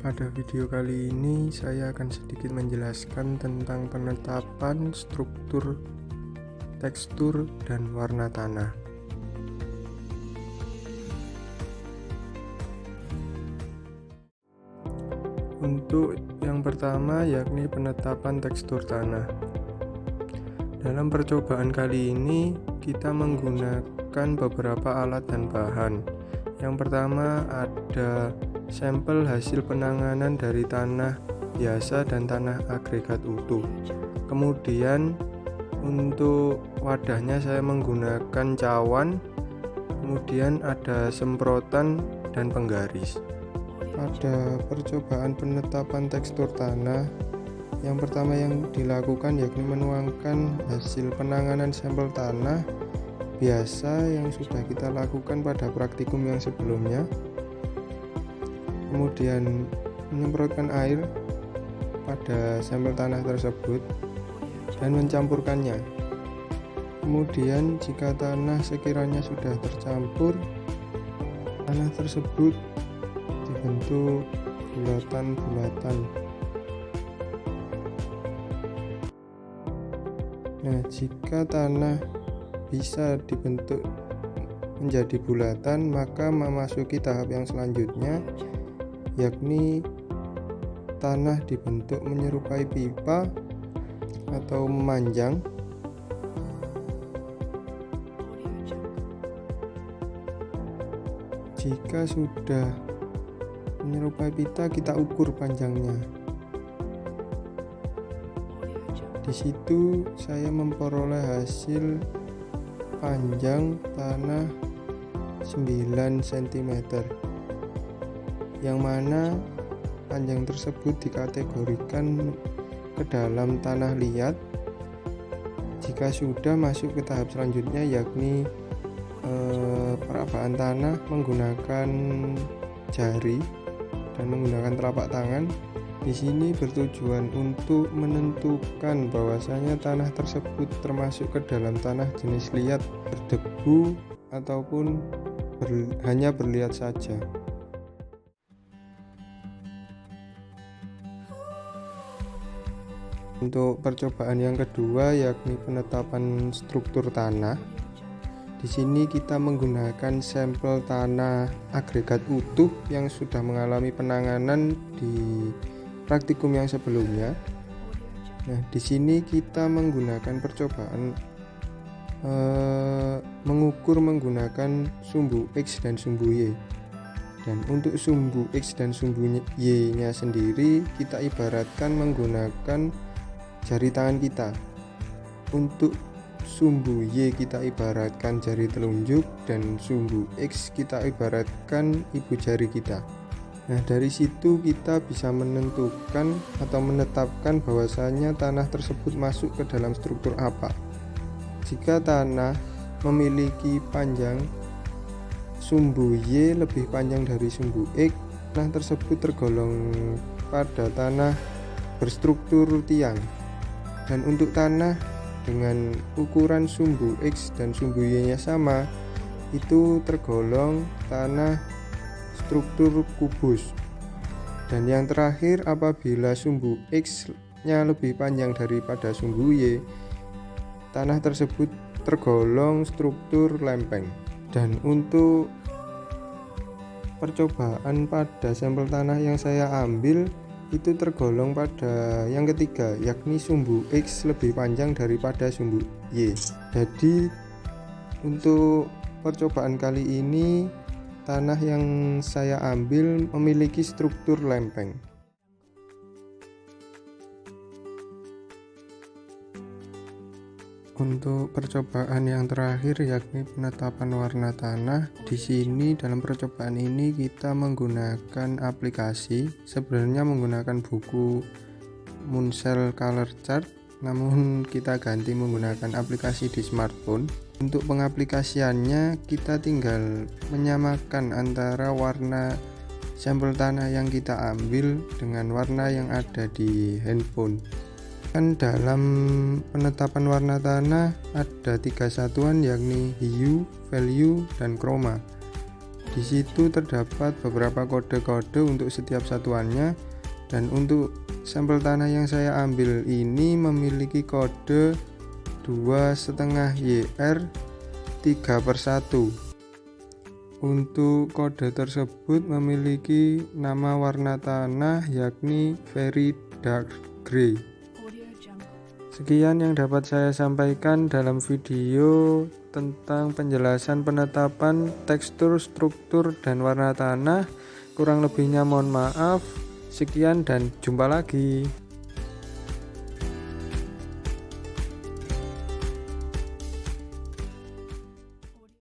Pada video kali ini saya akan sedikit menjelaskan tentang penetapan struktur, tekstur, dan warna tanah. Untuk yang pertama yakni penetapan tekstur tanah. Dalam percobaan kali ini kita menggunakan beberapa alat dan bahan. Yang pertama ada sampel hasil penanganan dari tanah biasa dan tanah agregat utuh. Kemudian untuk wadahnya saya menggunakan cawan, kemudian ada semprotan dan penggaris. Pada percobaan penetapan tekstur tanah, yang pertama yang dilakukan yakni menuangkan hasil penanganan sampel tanah biasa yang sudah kita lakukan pada praktikum yang sebelumnya. Kemudian menyemprotkan air pada sampel tanah tersebut dan mencampurkannya. Kemudian jika tanah sekiranya sudah tercampur, tanah tersebut dibentuk bulatan-bulatan. Nah, jika tanah bisa dibentuk menjadi bulatan, maka memasuki tahap yang selanjutnya, yakni tanah dibentuk menyerupai pipa atau memanjang. Jika sudah menyerupai pita, kita ukur panjangnya. Di situ saya memperoleh hasil panjang tanah 9 cm, yang mana panjang tersebut dikategorikan ke dalam tanah liat. Jika sudah masuk ke tahap selanjutnya yakni perabaan tanah menggunakan jari dan menggunakan telapak tangan. Di sini bertujuan untuk menentukan bahwasanya tanah tersebut termasuk ke dalam tanah jenis liat, berdebu ataupun hanya berliat saja. Untuk percobaan yang kedua yakni penetapan struktur tanah. Di sini kita menggunakan sampel tanah agregat utuh yang sudah mengalami penanganan di praktikum yang sebelumnya. Nah, di sini kita menggunakan percobaan mengukur menggunakan sumbu X dan sumbu Y. Dan untuk sumbu X dan sumbu Y-nya sendiri kita ibaratkan menggunakan jari tangan kita. Untuk sumbu Y kita ibaratkan jari telunjuk dan sumbu X kita ibaratkan ibu jari kita. Nah, dari situ kita bisa menentukan atau menetapkan bahwasanya tanah tersebut masuk ke dalam struktur apa. Jika tanah memiliki panjang sumbu Y lebih panjang dari sumbu X, tanah tersebut tergolong pada tanah berstruktur tiang. Dan untuk tanah dengan ukuran sumbu X dan sumbu Y-nya sama, itu tergolong tanah struktur kubus. Dan yang terakhir, apabila sumbu X-nya lebih panjang daripada sumbu Y, tanah tersebut tergolong struktur lempeng. Dan untuk percobaan pada sampel tanah yang saya ambil itu tergolong pada yang ketiga, yakni sumbu X lebih panjang daripada sumbu Y. Jadi untuk percobaan kali ini tanah yang saya ambil memiliki struktur lempeng. Untuk percobaan yang terakhir yakni penetapan warna tanah. Di sini dalam percobaan ini kita menggunakan aplikasi, sebenarnya menggunakan buku Munsell Color Chart, namun kita ganti menggunakan aplikasi di smartphone. Untuk pengaplikasiannya kita tinggal menyamakan antara warna sampel tanah yang kita ambil dengan warna yang ada di handphone. Kan dalam penetapan warna tanah ada 3 satuan yakni hue, value, dan chroma. Di situ terdapat beberapa kode-kode untuk setiap satuannya, dan untuk sampel tanah yang saya ambil ini memiliki kode 2,5 YR 3/1. Untuk kode tersebut memiliki nama warna tanah yakni Very Dark Grey. Sekian yang dapat saya sampaikan dalam video tentang penjelasan penetapan tekstur, struktur, dan warna tanah. Kurang lebihnya mohon maaf. Sekian dan jumpa lagi.